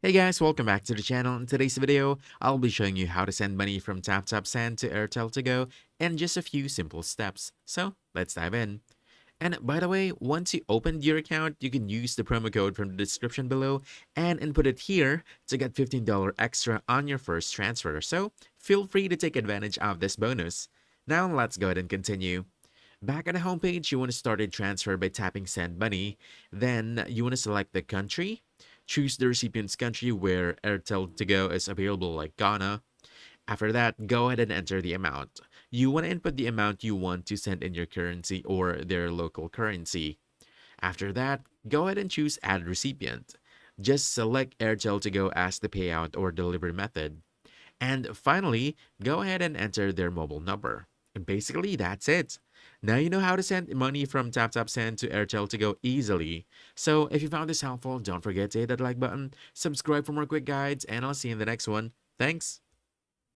Hey guys, welcome back to the channel. In today's video, I'll be showing you how to send money from TapTap Send to AirtelTigo in just a few simple steps. So, let's dive in. And by the way, once you opened your account, you can use the promo code from the description below and input it here to get $15 extra on your first transfer. So, feel free to take advantage of this bonus. Now, let's go ahead and continue. Back at the homepage, you want to start a transfer by tapping Send Money. Then you want to select the country. Choose the recipient's country where Airtel to go is available, like Ghana. After that, go ahead and enter the amount. You want to input the amount you want to send in your currency or their local currency. After that, go ahead and choose Add Recipient. Just select Airtel to go as the payout or delivery method. And finally, go ahead and enter their mobile number. And basically, that's it. Now you know how to send money from TapTap Send to Airtel to go easily. So if you found this helpful, don't forget to hit that like button, subscribe for more quick guides, and I'll see you in the next one. Thanks!